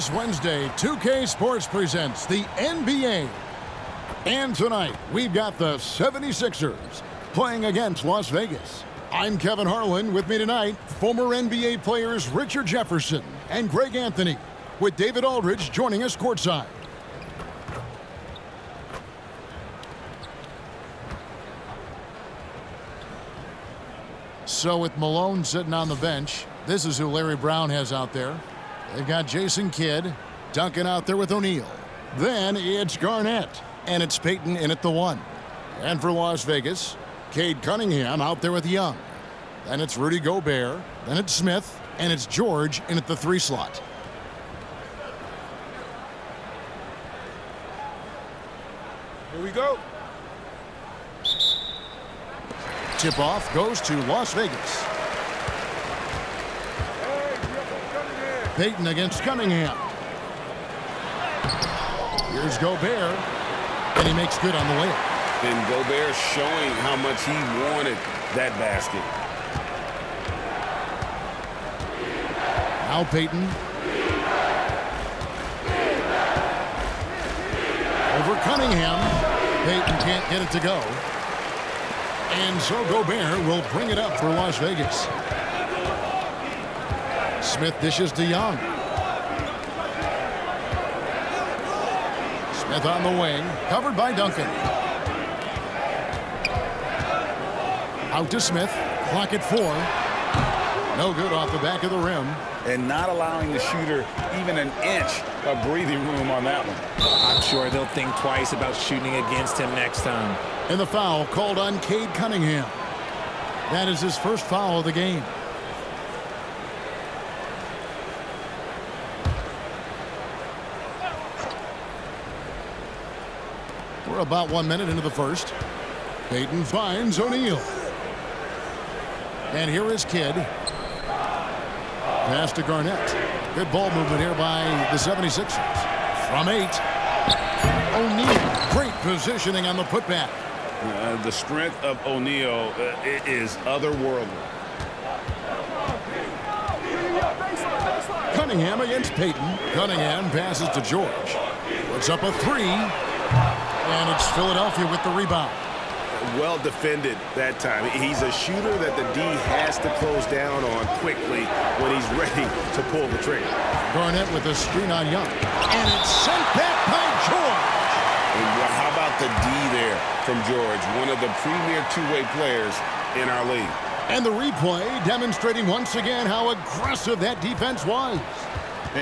This Wednesday, 2K Sports presents the NBA. And tonight, we've got the 76ers playing against Las Vegas. I'm Kevin Harlan. With me tonight, former NBA players Richard Jefferson and Greg Anthony, with David Aldridge joining us courtside. So with Malone sitting on the bench, this is who Larry Brown has out there. They've got Jason Kidd, Duncan out there with O'Neal. Then it's Garnett, and it's Payton in at the 1. And for Las Vegas, Cade Cunningham out there with Young. Then it's Rudy Gobert, then it's Smith, and it's George in at the 3 slot. Here we go. Tip-off goes to Las Vegas. Payton against Cunningham. Here's Gobert, and he makes good on the layup. And Gobert showing how much he wanted that basket. Now Payton. Over Cunningham. Payton can't get it to go. And so Gobert will bring it up for Las Vegas. Smith dishes to Young. Smith on the wing, covered by Duncan. Out to Smith, clock at 4. No good off the back of the rim. And not allowing the shooter even an inch of breathing room on that one. I'm sure they'll think twice about shooting against him next time. And the foul called on Cade Cunningham. That is his first foul of the game. We're about 1 minute into the first. Payton finds O'Neal. And here is Kidd. Pass to Garnett. Good ball movement here by the 76ers. From 8. O'Neal. Great positioning on the putback. The strength of O'Neal is otherworldly. Cunningham against Payton. Cunningham passes to George. Puts up a 3. And it's Philadelphia with the rebound. Well defended that time. He's a shooter that the D has to close down on quickly when he's ready to pull the trigger. Garnett with a screen on Young. And it's sent back by George. And how about the D there from George, one of the premier two-way players in our league. And the replay demonstrating once again how aggressive that defense was.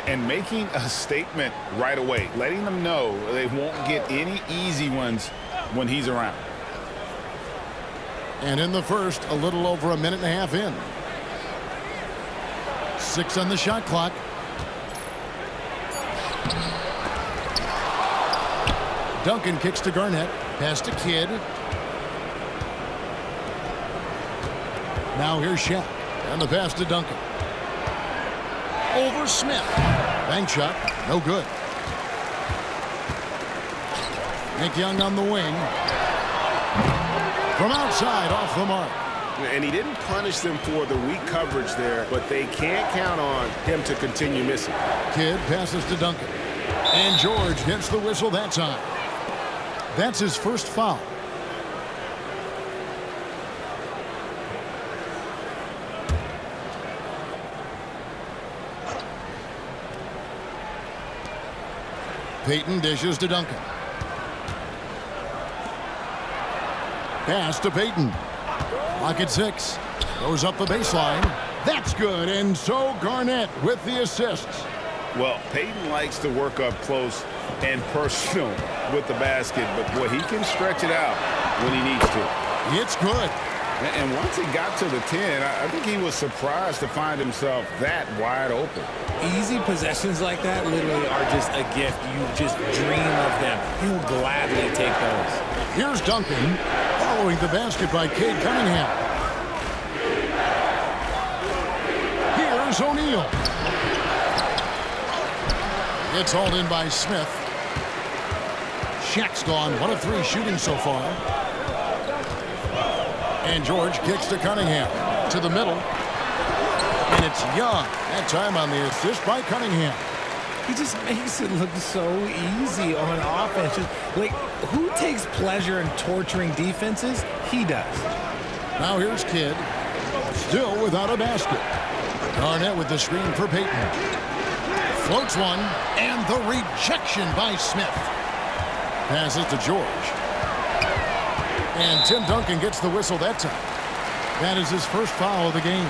And making a statement right away, letting them know they won't get any easy ones when he's around. And in the first, a little over a minute and a half in. 6 on the shot clock. Duncan kicks to Garnett. Pass to Kidd. Now here's Shaq. And the pass to Duncan. Over Smith. Bank shot. No good. Nick Young on the wing. From outside, off the mark. And he didn't punish them for the weak coverage there, but they can't count on him to continue missing. Kidd passes to Duncan. And George gets the whistle that time. That's his first foul. Payton dishes to Duncan. Pass to Payton. Clock at 6. Goes up the baseline. That's good. And so Garnett with the assists. Well, Payton likes to work up close and personal with the basket, but boy, he can stretch it out when he needs to. It's good. And once he got to the 10, I think he was surprised to find himself that wide open. Easy possessions like that literally are just a gift. You just dream of them. He'll gladly take those. Here's Duncan following the basket by Cade Cunningham. Here's O'Neal. It's hauled in by Smith. Shaq's gone 1 of 3 shooting so far. And George kicks to Cunningham. To the middle. And it's Young. That time on the assist by Cunningham. He just makes it look so easy on offense. Just, like, who takes pleasure in torturing defenses? He does. Now here's Kidd, still without a basket. Garnett with the screen for Payton. Floats one, and the rejection by Smith. Passes to George. And Tim Duncan gets the whistle that time. That is his first foul of the game.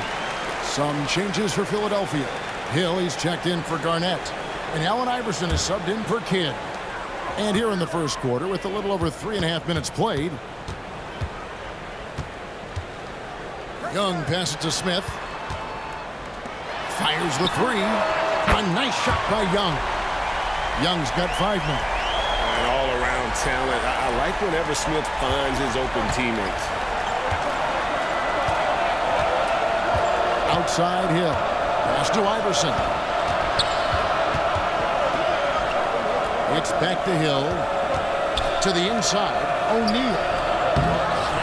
Some changes for Philadelphia. Hill, he's checked in for Garnett. And Allen Iverson is subbed in for Kidd. And here in the first quarter, with a little over 3.5 minutes played, Young passes to Smith. Fires the three. A nice shot by Young. Young's got 5 now. And all-around talent. I like whenever Smith finds his open teammates. Outside Hill. Pass to Iverson. It's back to Hill. To the inside. O'Neal.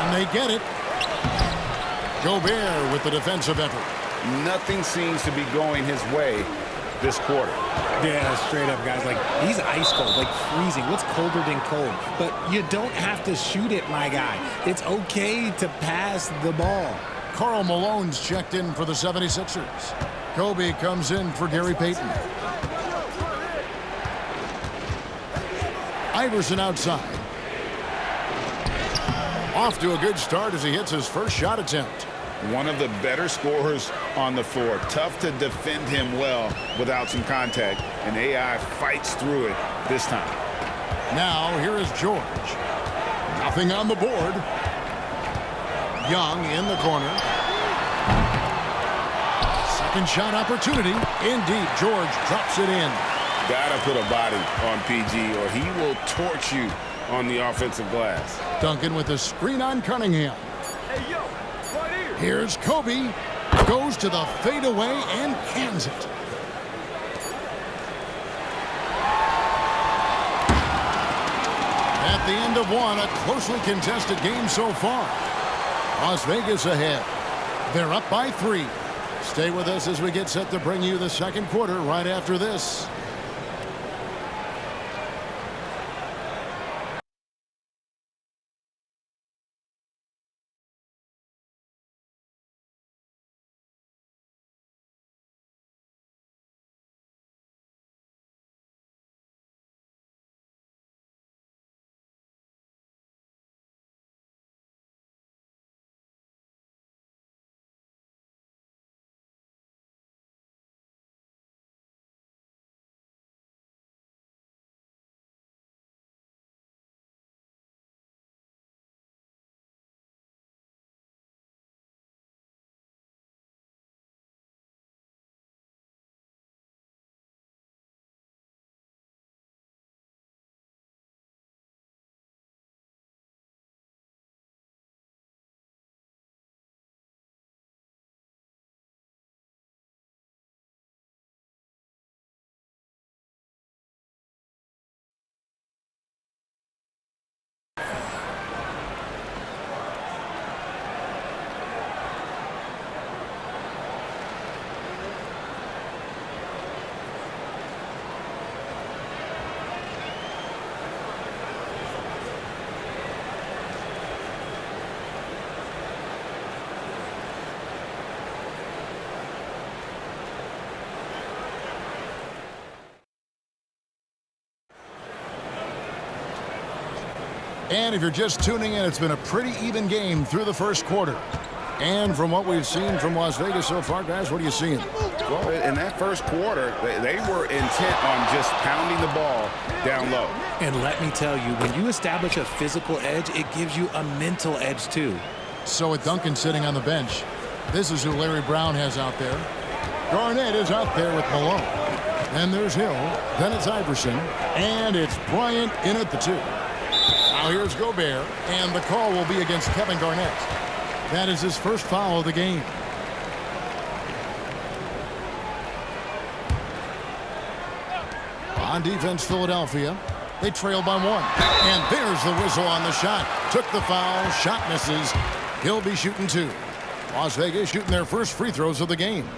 And they get it. Gobert with the defensive effort. Nothing seems to be going his way this quarter. Yeah, straight up, guys. Like, he's ice cold, like freezing. What's colder than cold? But you don't have to shoot it, my guy. It's okay to pass the ball. Karl Malone's checked in for the 76ers. Kobe comes in for Gary Payton. Iverson outside. Off to a good start as he hits his first shot attempt. One of the better scorers on the floor. Tough to defend him well without some contact. And AI fights through it this time. Now here is George. Nothing on the board. Young in the corner. Second shot opportunity. Indeed, George drops it in. Gotta put a body on PG or he will torch you on the offensive glass. Duncan with a screen on Cunningham. Hey, yo, right here. Here's Kobe. Goes to the fadeaway and cans it. At the end of one, a closely contested game so far. Las Vegas ahead. They're up by 3. Stay with us as we get set to bring you the second quarter right after this. And if you're just tuning in, it's been a pretty even game through the first quarter. And from what we've seen from Las Vegas so far, guys, what are you seeing? Well, in that first quarter, they were intent on just pounding the ball down low. And let me tell you, when you establish a physical edge, it gives you a mental edge too. So with Duncan sitting on the bench, this is who Larry Brown has out there. Garnett is out there with Malone. And there's Hill. Then it's Iverson. And it's Bryant in at the 2. Now here's Gobert. And the call will be against Kevin Garnett. That is his first foul of the game. On defense, Philadelphia. They trail by 1. And there's the whistle on the shot. Took the foul. Shot misses. He'll be shooting 2. Las Vegas shooting their first free throws of the game.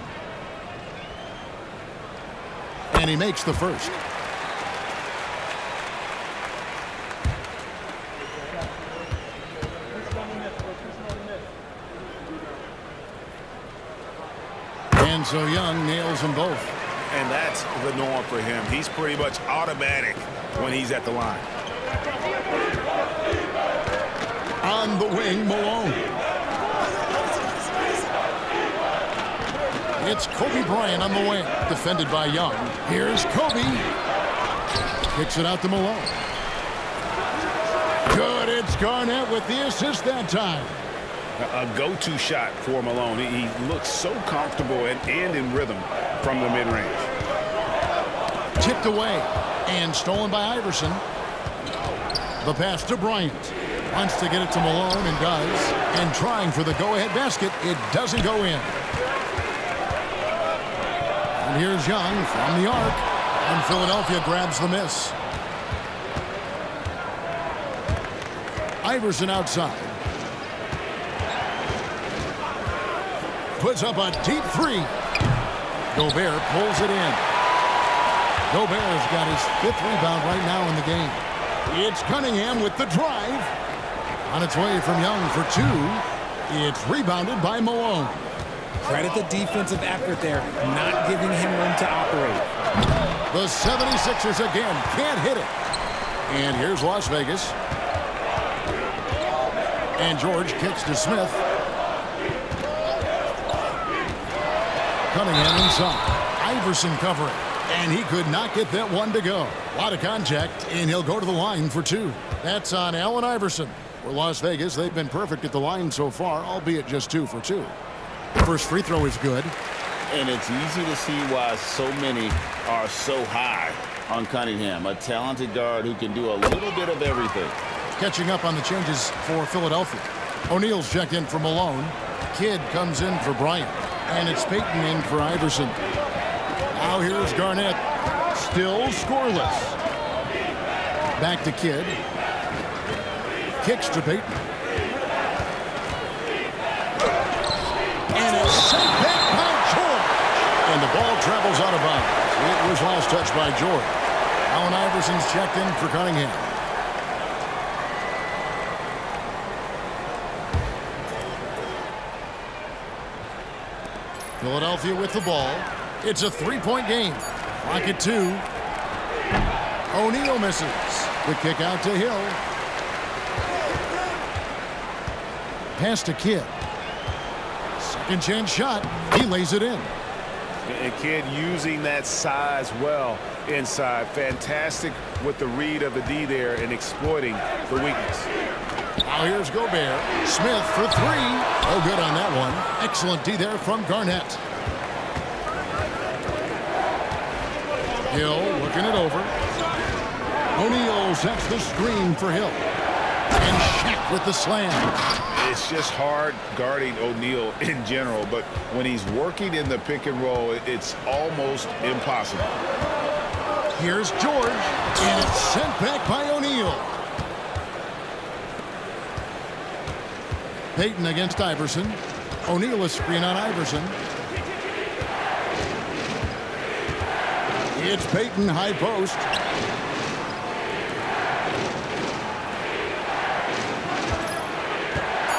And And he makes the first. And so Young nails them both. And that's the norm for him. He's pretty much automatic when he's at the line. On the wing, Malone. It's Kobe Bryant on the wing, defended by Young. Here's Kobe. Kicks it out to Malone. Good, it's Garnett with the assist that time. A go-to shot for Malone. He looks so comfortable and in rhythm from the mid-range. Tipped away and stolen by Iverson. The pass to Bryant. Wants to get it to Malone and does. And trying for the go-ahead basket. It doesn't go in. And here's Young from the arc. And Philadelphia grabs the miss. Iverson outside. Puts up a deep three. Gobert pulls it in. Gobert's got his 5th rebound right now in the game. It's Cunningham with the drive. On its way from Young for 2. It's rebounded by Malone. Credit the defensive effort there, not giving him room to operate. The 76ers again can't hit it. And here's Las Vegas. And George kicks to Smith. Cunningham inside. Iverson covering. And he could not get that one to go. A lot of contact, and he'll go to the line for 2. That's on Allen Iverson. For Las Vegas, they've been perfect at the line so far, albeit just 2 for 2. First free throw is good. And it's easy to see why so many are so high on Cunningham, a talented guard who can do a little bit of everything. Catching up on the changes for Philadelphia. O'Neal's checked in for Malone. Kidd comes in for Bryant. And it's Payton in for Iverson. Now here's Garnett. Still scoreless. Back to Kidd. Kicks to Payton. And it's sent back by George. And the ball travels out of bounds. It was last touched by George. Allen Iverson's checked in for Cunningham. Philadelphia with the ball. It's a 3-point game. Clock at 2. O'Neal misses. The kick out to Hill. Pass to Kidd. Second chance shot. He lays it in. And Kidd using that size well inside. Fantastic with the read of the D there and exploiting the weakness. Now here's Gobert. Smith for 3. Oh, good on that one. Excellent D there from Garnett. Hill looking it over. O'Neal sets the screen for Hill. And Shaq with the slam. It's just hard guarding O'Neal in general, but when he's working in the pick and roll, it's almost impossible. Here's George. And it's sent back by O'Neal. Payton against Iverson. O'Neal a screen on Iverson. It's Payton high post.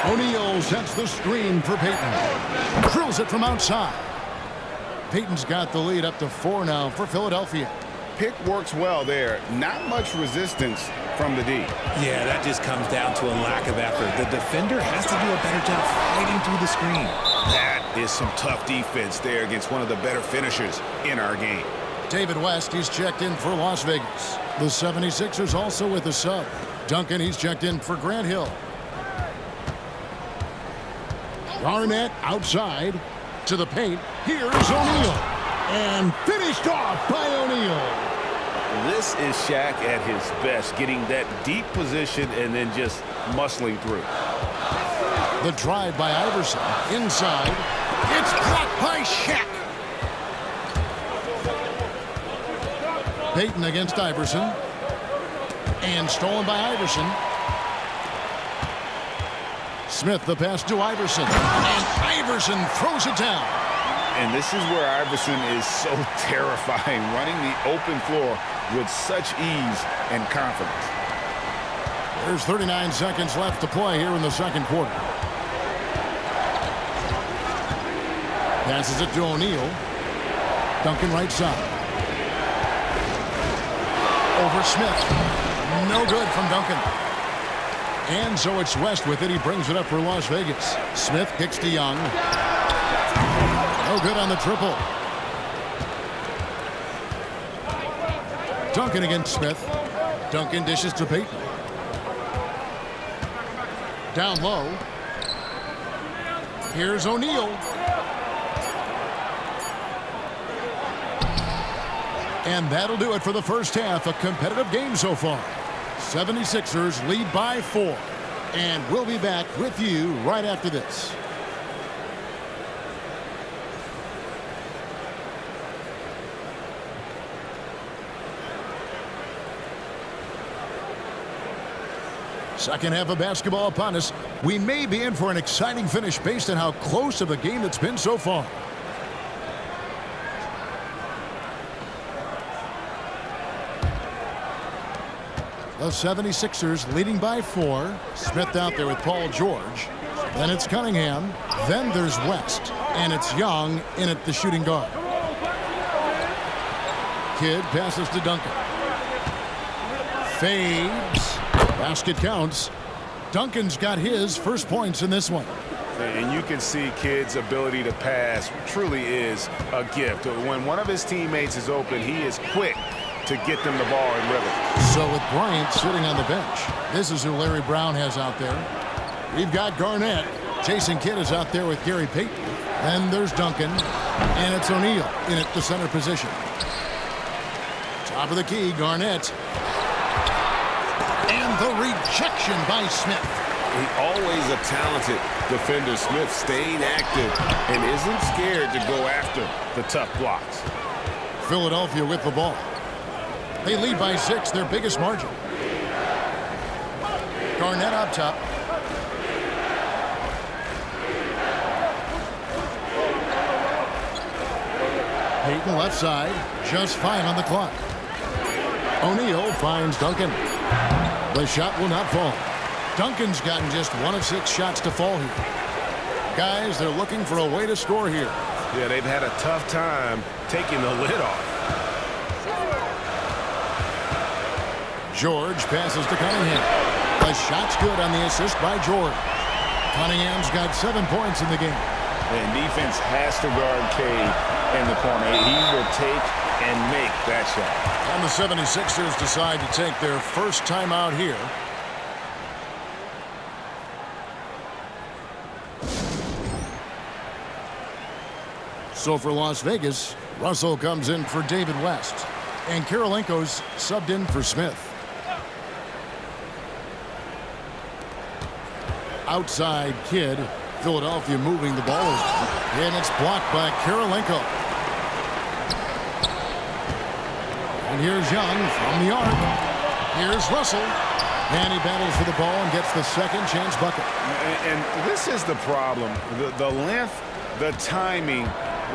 O'Neal sets the screen for Payton. Drills it from outside. Payton's got the lead up to 4 now for Philadelphia. Pick works well there. Not much resistance from the D. Yeah, that just comes down to a lack of effort. The defender has to do a better job fighting through the screen. That is some tough defense there against one of the better finishers in our game. David West, he's checked in for Las Vegas. The 76ers also with a sub. Duncan, he's checked in for Grant Hill. Garnett outside to the paint. Here's O'Neal. And finished off by O'Neal. This is Shaq at his best, getting that deep position and then just muscling through. The drive by Iverson. Inside. It's blocked by Shaq. Payton against Iverson. And stolen by Iverson. Smith the pass to Iverson. And Iverson throws it down. And this is where Iverson is so terrifying, running the open floor with such ease and confidence. There's 39 seconds left to play here in the second quarter. Passes it to O'Neal. Duncan right side. Over Smith. No good from Duncan. And so it's West with it. He brings it up for Las Vegas. Smith kicks to Young. No good on the triple. Duncan against Smith. Duncan dishes to Payton. Down low. Here's O'Neal. And that'll do it for the first half. A competitive game so far. 76ers lead by 4. And we'll be back with you right after this. Second half of basketball upon us. We may be in for an exciting finish based on how close of a game it's been so far. The 76ers leading by 4. Smith out there with Paul George. Then it's Cunningham. Then there's West. And it's Young in at the shooting guard. Kidd passes to Duncan. Fades. Basket counts. Duncan's got his first points in this one. And you can see Kidd's ability to pass truly is a gift. When one of his teammates is open, he is quick to get them the ball in rhythm. So with Bryant sitting on the bench, this is who Larry Brown has out there. We've got Garnett. Jason Kidd is out there with Gary Payton. Then there's Duncan. And it's O'Neal in at the center position. Top of the key, Garnett. And the rejection by Smith. Always a talented defender. Smith staying active and isn't scared to go after the tough blocks. Philadelphia with the ball. They lead by 6, their biggest margin. Garnett up top. Payton left side. Just 5 on the clock. O'Neal finds Duncan. The shot will not fall. Duncan's gotten just 1 of 6 shots to fall here. Guys, they're looking for a way to score here. Yeah, they've had a tough time taking the lid off. George passes to Cunningham. The shot's good on the assist by George. Cunningham's got 7 points in the game. And defense has to guard Cade in the corner. He will take and make that shot. And the 76ers decide to take their first time out here. So for Las Vegas, Russell comes in for David West. And Karolinko's subbed in for Smith. Outside Kidd. Philadelphia moving the ball over. And it's blocked by Karolinko. And here's Young from the arc. Here's Russell. And he battles for the ball and gets the second chance bucket. And this is the problem. The length, the timing.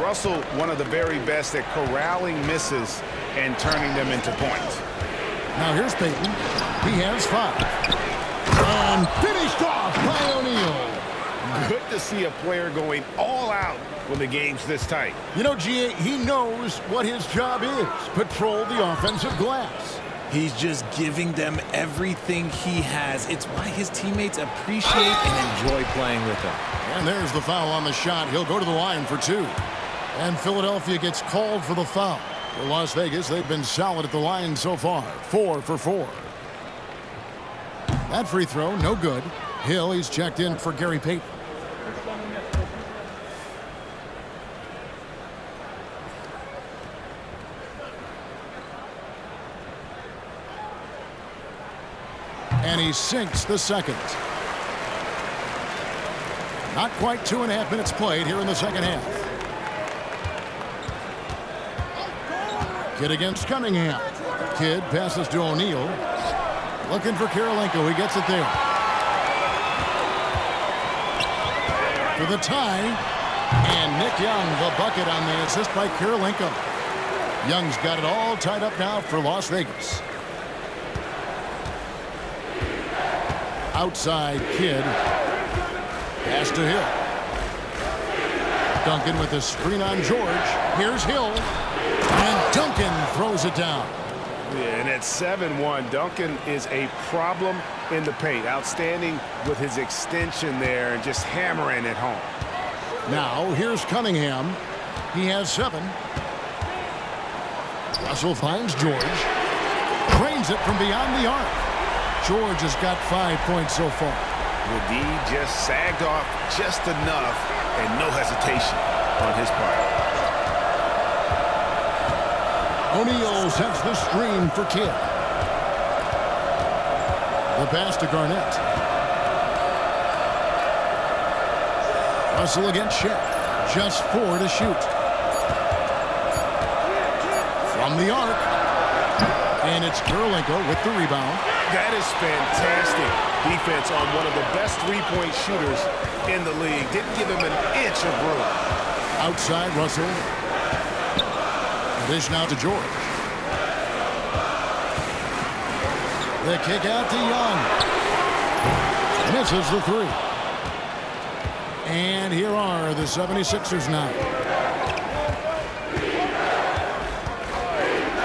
Russell, one of the very best at corralling misses and turning them into points. Now here's Payton. He has 5. And finished off by O'Neal. Good to see a player going all out when the game's this tight. You know, GA, he knows what his job is. Patrol the offensive glass. He's just giving them everything he has. It's why his teammates appreciate and enjoy playing with him. And there's the foul on the shot. He'll go to the line for 2. And Philadelphia gets called for the foul. For Las Vegas, they've been solid at the line so far. 4 for 4. That free throw, no good. Hill, he's checked in for Gary Payton. And he sinks the second. Not quite 2.5 minutes played here in the second half. Kidd against Cunningham. Kidd passes to O'Neal. Looking for Karolinko. He gets it there. For the tie. And Nick Young, the bucket on the assist by Kirilenko. Young's got it all tied up now for Las Vegas. Outside Kidd. Pass to Hill. Duncan with a screen on George. Here's Hill. And Duncan throws it down. Yeah, and at 7-1, Duncan is a problem in the paint. Outstanding with his extension there and just hammering it home. Now, here's Cunningham. He has 7. Russell finds George. Drains it from beyond the arc. George has got 5 points so far. The D just sagged off just enough and no hesitation on his part. O'Neal sets the screen for Kidd. The pass to Garnett. Russell against Shep. Just 4 to shoot. From the arc. And it's Kirilenko with the rebound. That is fantastic defense on one of the best three-point shooters in the league. Didn't give him an inch of room. Outside Russell. Dish now to George. The kick out to Young. Misses the 3. And here are the 76ers now.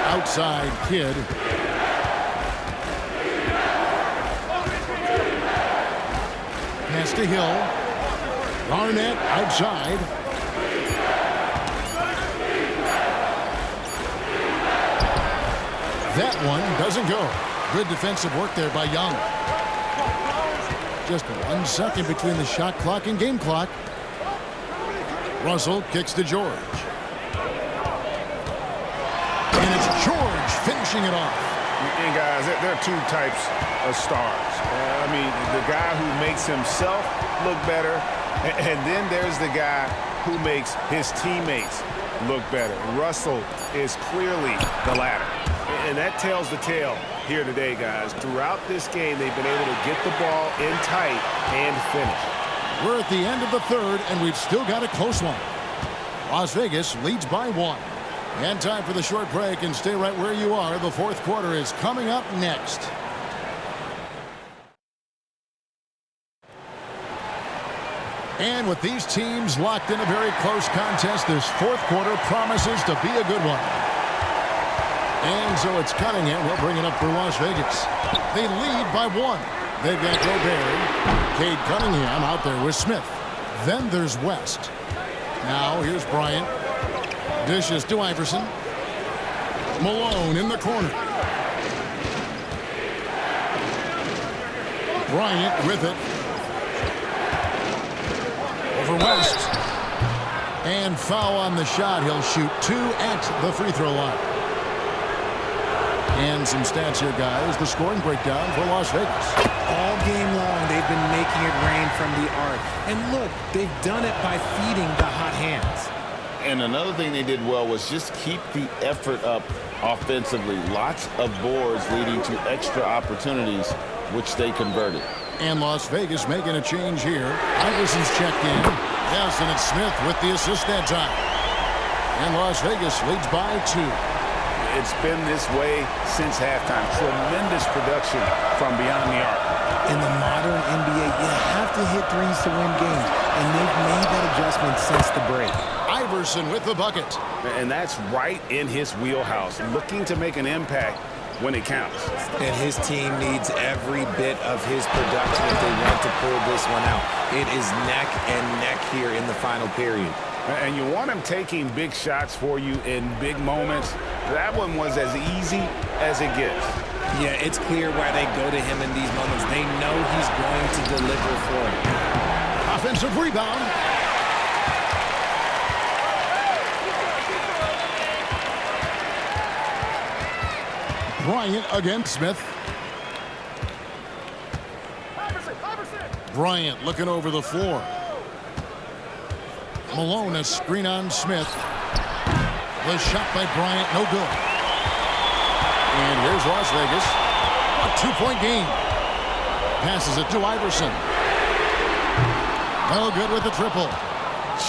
Outside Kidd. Pass to Hill. Garnett outside. That one doesn't go. Good defensive work there by Young. Just 1 second between the shot clock and game clock. Russell kicks to George. And it's George finishing it off. And guys, there are 2 types of stars. I mean, the guy who makes himself look better, and then there's the guy who makes his teammates look better. Russell is clearly the latter. And that tells the tale here today, guys. Throughout this game, they've been able to get the ball in tight and finish. We're at the end of the 3rd, and we've still got a close one. Las Vegas leads by 1. And time for the short break, and stay right where you are. The 4th quarter is coming up next. And with these teams locked in a very close contest, this 4th quarter promises to be a good one. And so it's Cunningham. We'll bring it up for Las Vegas. They lead by 1. They've got Gobert. Cade Cunningham out there with Smith. Then there's West. Now here's Bryant. Dishes to Iverson. Malone in the corner. Bryant with it. Over West. And foul on the shot. He'll shoot 2 at the free throw line. And some stats here, guys. The scoring breakdown for Las Vegas. All game long, they've been making it rain from the arc. And look, they've done it by feeding the hot hands. And another thing they did well was just keep the effort up offensively. Lots of boards leading to extra opportunities, which they converted. And Las Vegas making a change here. Iverson's checked in. Yes, and it's Smith with the assist that time. And Las Vegas leads by 2. It's been this way since halftime. Tremendous production from beyond the arc. In the modern NBA, you have to hit threes to win games, and they've made that adjustment since the break. Iverson with the bucket. And that's right in his wheelhouse, looking to make an impact when it counts. And his team needs every bit of his production if they want to pull this one out. It is neck and neck here in the final period. And you want him taking big shots for you in big moments. That one was as easy as it gets. Yeah, it's clear why they go to him in these moments. They know he's going to deliver for them. Offensive rebound. Bryant against Smith. Bryant looking over the floor. Malone, a screen on Smith. The shot by Bryant, no good. And here's Las Vegas. A 2-point game. Passes it to Iverson. No good with the triple.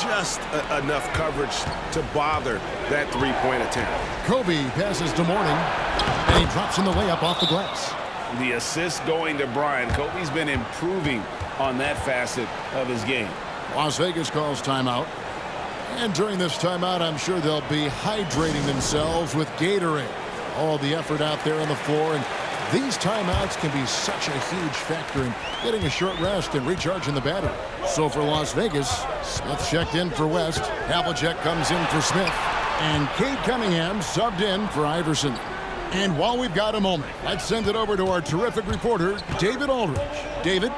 just enough coverage to bother that three-point attempt. Kobe passes to Mourning, and he drops in the layup off the glass. The assist going to Bryant. Kobe's been improving on that facet of his game. Las Vegas calls timeout. And during this timeout, I'm sure they'll be hydrating themselves with Gatorade. All the effort out there on the floor, and these timeouts can be such a huge factor in getting a short rest and recharging the battery. So for Las Vegas, Smith checked in for West. Havlicek comes in for Smith. And Cade Cunningham subbed in for Iverson. And while we've got a moment, let's send it over to our terrific reporter, David Aldridge. David?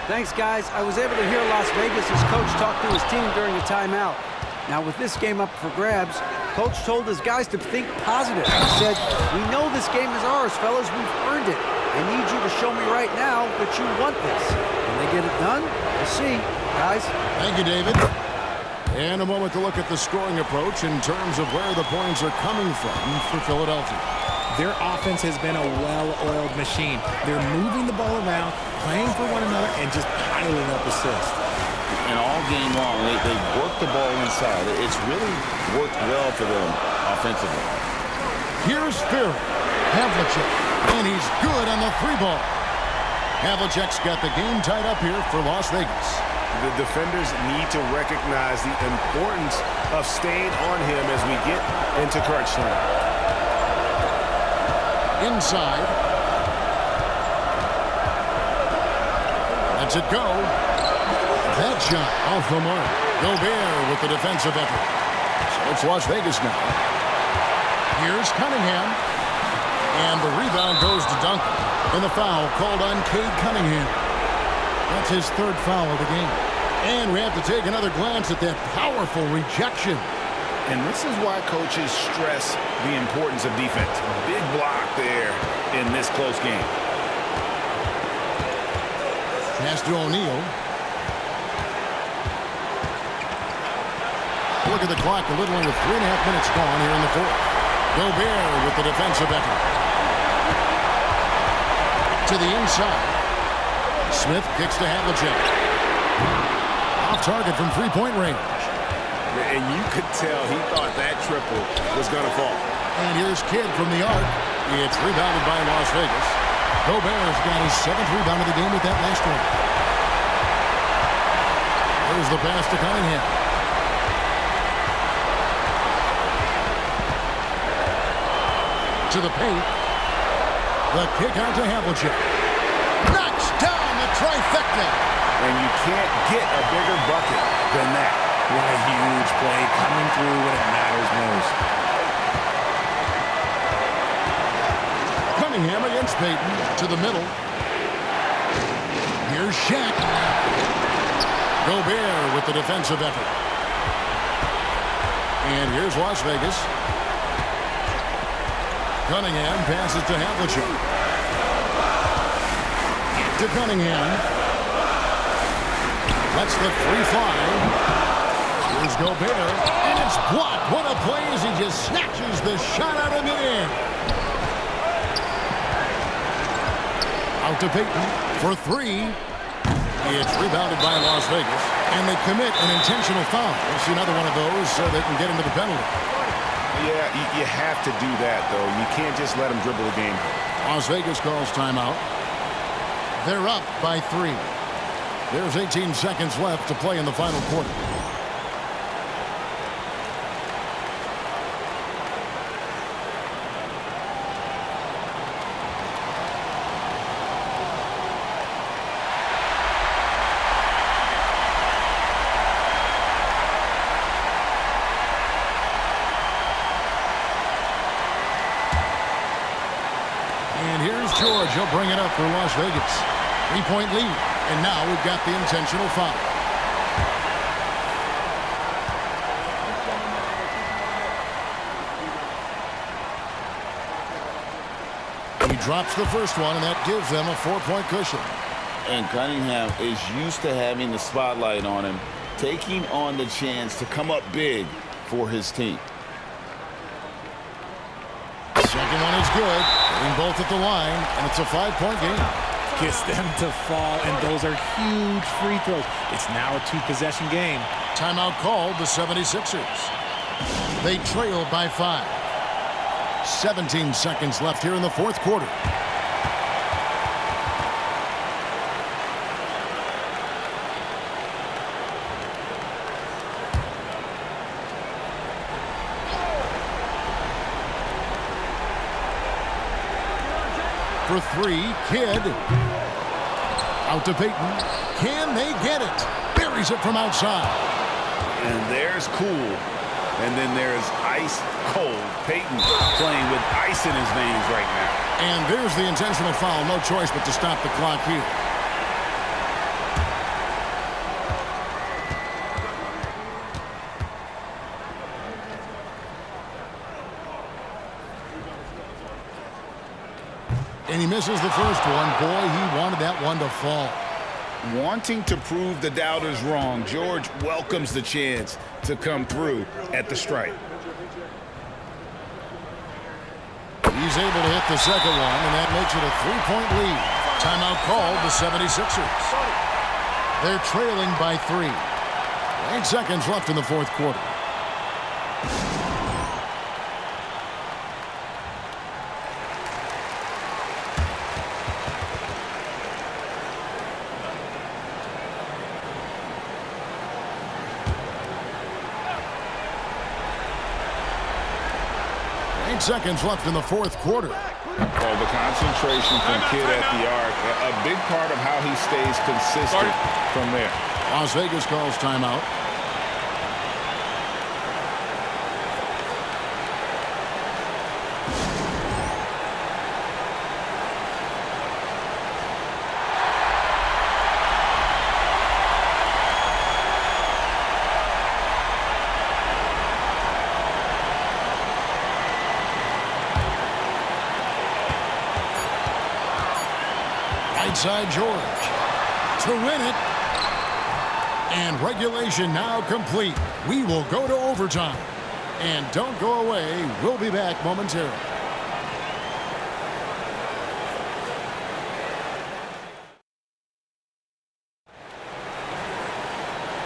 Thanks, guys. I was able to hear Las Vegas' coach talk to his team during the timeout. Now, with this game up for grabs, coach told his guys to think positive. He said, "We know this game is ours, fellas. We've earned it. I need you to show me right now that you want this." When they get it done, we'll see, guys. Thank you, David. And a moment to look at the scoring approach in terms of where the points are coming from for Philadelphia. Their offense has been a well-oiled machine. They're moving the ball around, playing for one another, and just piling up assists. And all game long, they've worked the ball inside. It's really worked well for them offensively. Here's Fury. Havlicek. And he's good on the three ball. Havlicek's got the game tied up here for Las Vegas. The defenders need to recognize the importance of staying on him as we get into crunch time. Inside. Lets it go. That shot off the mark. Gobert with the defensive effort. So it's Las Vegas now. Here's Cunningham. And the rebound goes to Duncan. And the foul called on Cade Cunningham. That's his third foul of the game. And we have to take another glance at that powerful rejection. And this is why coaches stress the importance of defense. Big block there in this close game. Pass to O'Neal. Look at the clock, a little under 3.5 minutes gone here in the fourth. Gobert with the defensive effort. To the inside. Smith kicks to Havlicek. Off target from three-point range. And you could tell he thought that triple was going to fall. And here's Kidd from the arc. It's rebounded by Las Vegas. Gobert's got his 7th rebound of the game with that last one. There's the pass to Cunningham. To the paint. The kick out to Havlicek. Knocks down the trifecta. And you can't get a bigger bucket than that. What a huge play coming through when it matters most. Cunningham against Payton to the middle. Here's Shaq. Gobert with the defensive effort. And here's Las Vegas. Cunningham passes to Havlicek. To Cunningham. Lets the three fly. Here's Gobert. And it's blocked. What a play as he just snatches the shot out of midair. Out to Payton for three. It's rebounded by Las Vegas. And they commit an intentional foul. We'll see another one of those so they can get into the penalty. Yeah, you have to do that, though. You can't just let them dribble the game. Las Vegas calls timeout. They're up by 3. There's 18 seconds left to play in the final quarter. And here's George. He'll bring it up for Las Vegas. 3-point lead. And now we've got the intentional foul. He drops the first one, and that gives them a 4-point cushion. And Cunningham is used to having the spotlight on him, taking on the chance to come up big for his team. Second one is good. Getting both at the line, and it's a 5-point game. gets them to fall, and those are huge free throws. It's now a two-possession game. Timeout called the 76ers. They trail by 5. 17 seconds left here in the fourth quarter. For 3, Kidd. Out to Payton. Can they get it? Buries it from outside. And there's cool. And then there's ice cold. Payton playing with ice in his veins right now. And there's the intentional foul. No choice but to stop the clock here. And he misses the first one. Boy, he wanted that one to fall. Wanting to prove the doubters wrong, George welcomes the chance to come through at the stripe. He's able to hit the second one, and that makes it a 3-point lead. Timeout called the 76ers. They're trailing by 3. 8 seconds left in the fourth quarter. 8 seconds left in the fourth quarter. Well, the concentration from Kidd at the arc, a big part of how he stays consistent from there. Las Vegas calls timeout. Side George to win it, and regulation now complete. We will go to overtime, and don't go away. We'll be back momentarily.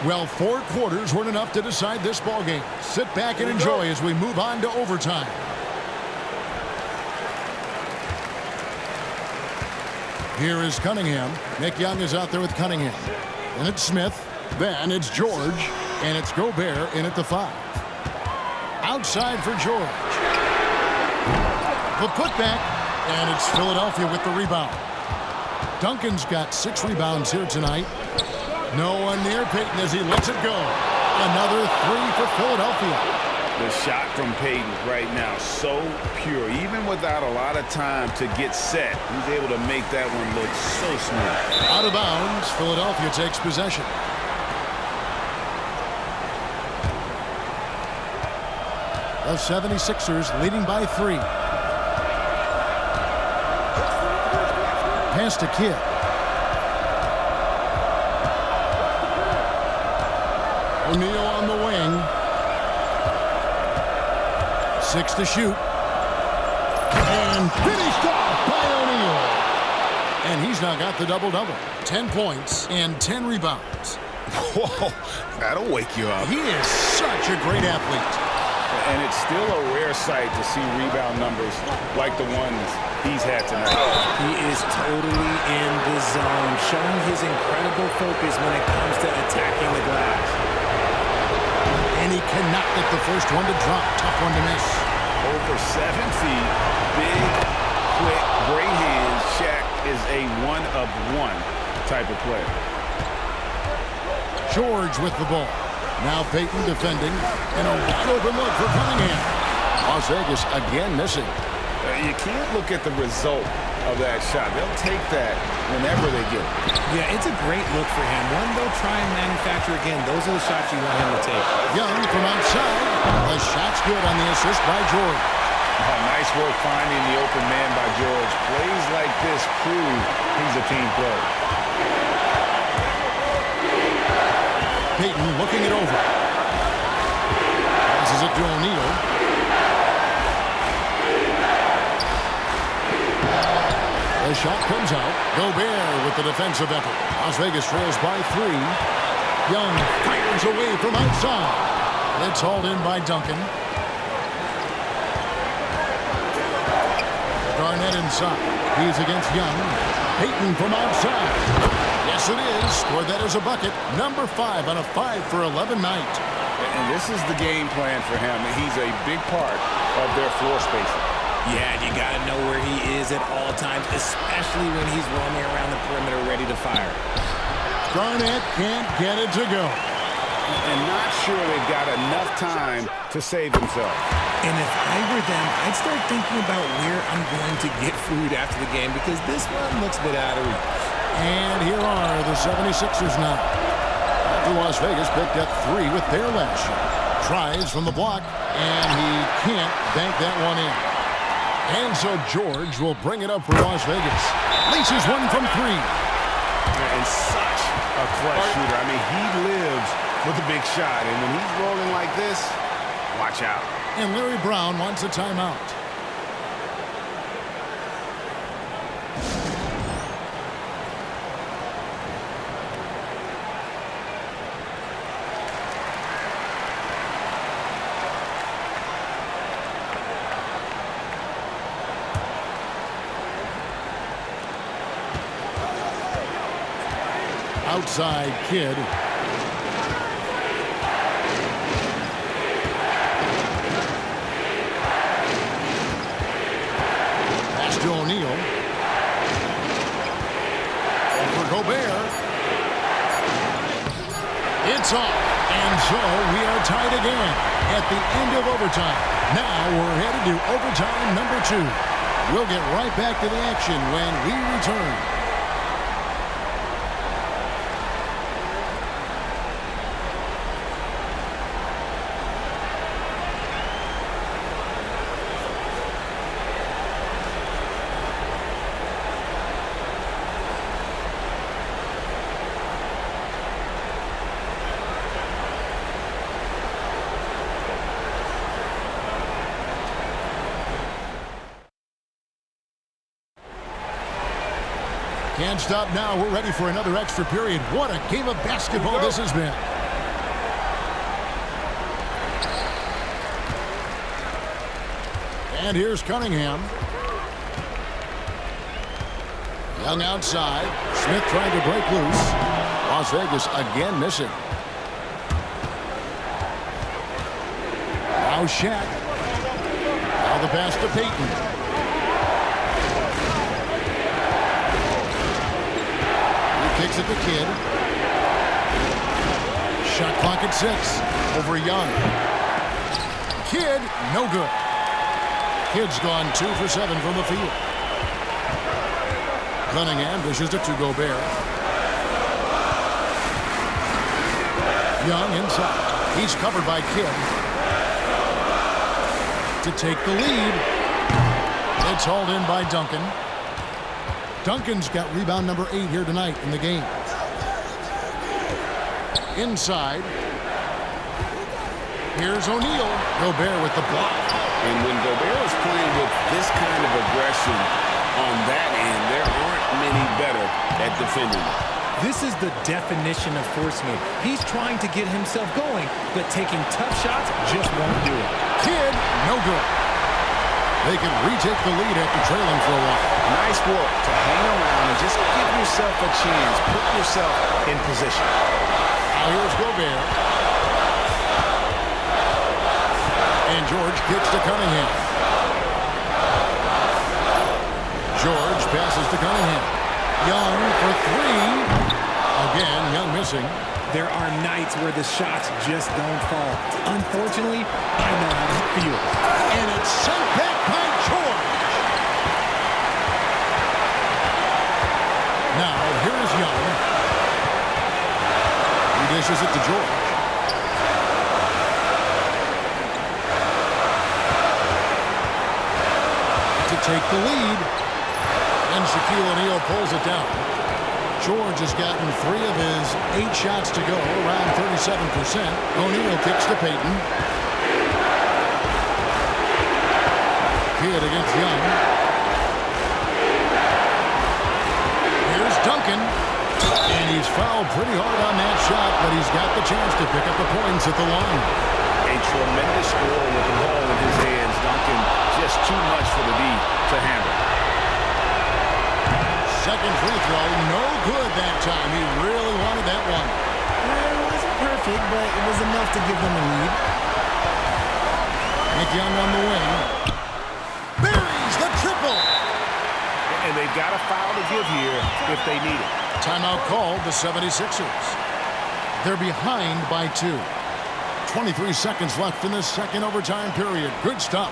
Well, 4 quarters weren't enough to decide this ball game. Sit back and enjoy as we move on to overtime. Here is Cunningham. Nick Young is out there with Cunningham. Then it's Smith. Then it's George. And it's Gobert in at the 5. Outside for George. The putback. And it's Philadelphia with the rebound. Duncan's got 6 rebounds here tonight. No one near Payton as he lets it go. Another 3 for Philadelphia. The shot from Payton right now, so pure. Even without a lot of time to get set, he's able to make that one look so smooth. Out of bounds, Philadelphia takes possession. The 76ers leading by 3. Pass to Kidd. O'Neal on the wing. 6 to shoot. And finished off by O'Neal. And he's now got the double-double. 10 points and 10 rebounds. Whoa, that'll wake you up. He is such a great athlete. And it's still a rare sight to see rebound numbers like the ones he's had tonight. He is totally in the zone, showing his incredible focus when it comes to attacking the glass. And he cannot get the first one to drop. Tough one to miss. Over 7 feet, big, quick, great hands. Shaq is a one-of-one type of player. George with the ball. Now Payton defending. And a wide open look for Cunningham. Las Vegas again missing. You can't look at the result of that shot. They'll take that whenever they get it. Yeah, it's a great look for him. One they'll try and manufacture again. Those are the shots you want him to take. Young from outside. The shot's good on the assist by George. Nice work finding the open man by George. Plays like this prove he's a team player. Payton looking it over. Passes it to O'Neal. The The shot comes out. Gobert with the defensive effort. Las Vegas trails by 3. Young fires away from outside. It's hauled in by Duncan. Garnett inside. He's against Young. Payton from outside. Yes, it is. Scored that as a bucket. Number 5 on a 5 for 11 night. And this is the game plan for him. He's a big part of their floor spacing. Yeah, you got to know where he is at all times, especially when he's roaming around the perimeter ready to fire. Garnett can't get it to go. And not sure they've got enough time to save themselves. And if I were them, I'd start thinking about where I'm going to get food after the game because this one looks a bit out of reach. And here are the 76ers now. After Las Vegas picked up 3 with their last shot. Tries from the block, and he can't bank that one in. And so George will bring it up for Las Vegas. Laces one from 3. And such a clutch shooter. I mean, he lives for the big shot. And when he's rolling like this, watch out. And Larry Brown wants a timeout. Outside Kid. Pass to O'Neal. For Gobert. It's off. And so we are tied again at the end of overtime. Now we're headed to overtime number 2. We'll get right back to the action when we return. Can't stop now. We're ready for another extra period. What a game of basketball this has been. And here's Cunningham. Young outside. Smith trying to break loose. Las Vegas again missing. Now Shaq. Now the pass to Payton. Kicks it to Kid. Shot clock at 6. Over Young. Kid, no good. Kid's gone 2 for 7 from the field. Cunningham dishes it to Gobert. Young inside. He's covered by Kid. To take the lead. It's hauled in by Duncan. Duncan's got rebound number 8 here tonight in the game. Inside. Here's O'Neal. Gobert with the block. And when Gobert is playing with this kind of aggression on that end, there aren't many better at defending it. This is the definition of forcing it. He's trying to get himself going, but taking tough shots just won't do it. Kid, no good. They can retake the lead after trailing for a while. Nice work to hang around and just give yourself a chance. Put yourself in position. Now here's Gobert. And George kicks to Cunningham. George passes to Cunningham. Young for 3. Again, Young missing. There are nights where the shots just don't fall. Unfortunately, I know how that feels. And it's sent back by George. Now, here is Young. He dishes it to George. To take the lead. And Shaquille O'Neal pulls it down. George has gotten 3 of his 8 shots to go, around 37%. O'Neal kicks to Payton. Kid against Young. Duncan. And he's fouled pretty hard on that shot, but he's got the chance to pick up the points at the line. A tremendous score with the ball in his hands. Duncan just too much for the D to handle. Second free throw, no good that time. He really wanted that one. Well, it wasn't perfect, but it was enough to give them a lead. Nick Young on the wing. Buries the triple. And they've got a foul to give here if they need it. Timeout called the 76ers. They're behind by 2. 23 seconds left in this second overtime period. Good stuff.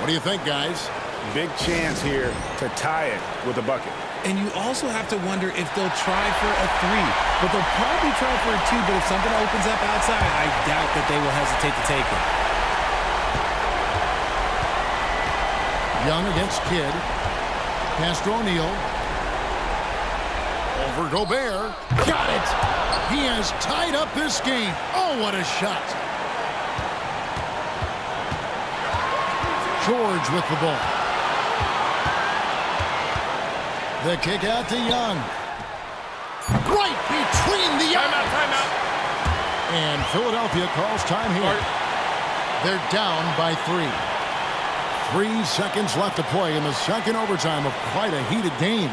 What do you think, guys? Big chance here to tie it with a bucket. And you also have to wonder if they'll try for a 3. But they'll probably try for a 2, but if something opens up outside, I doubt that they will hesitate to take it. Young against Kidd. Pass to O'Neal. Over Gobert. Got it! He has tied up this game. Oh, what a shot. George with the ball. The kick out to Young. Right between the eyes. Timeout. And Philadelphia calls time here. They're down by 3. 3 seconds left to play in the second overtime of quite a heated game.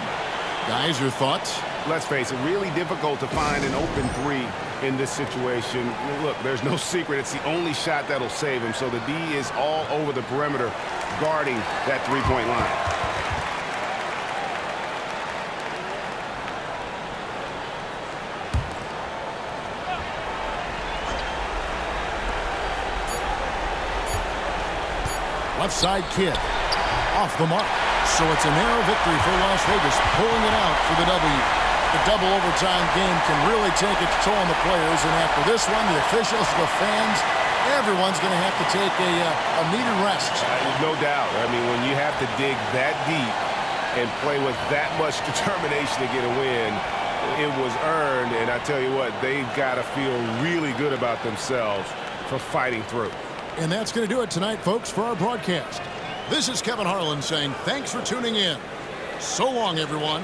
Guys, your thoughts? Let's face it, really difficult to find an open 3 in this situation. Look, there's no secret. It's the only shot that'll save him. So the D is all over the perimeter guarding that three-point line. Left side Kidd. Off the mark. So it's a narrow victory for Las Vegas, pulling it out for the W. The double overtime game can really take its toll on the players, and after this one, the officials, the fans, everyone's going to have to take a needed rest. No doubt. I mean, when you have to dig that deep and play with that much determination to get a win, it was earned, and I tell you what, they've got to feel really good about themselves for fighting through. And that's going to do it tonight, folks, for our broadcast. This is Kevin Harlan saying thanks for tuning in. So long, everyone.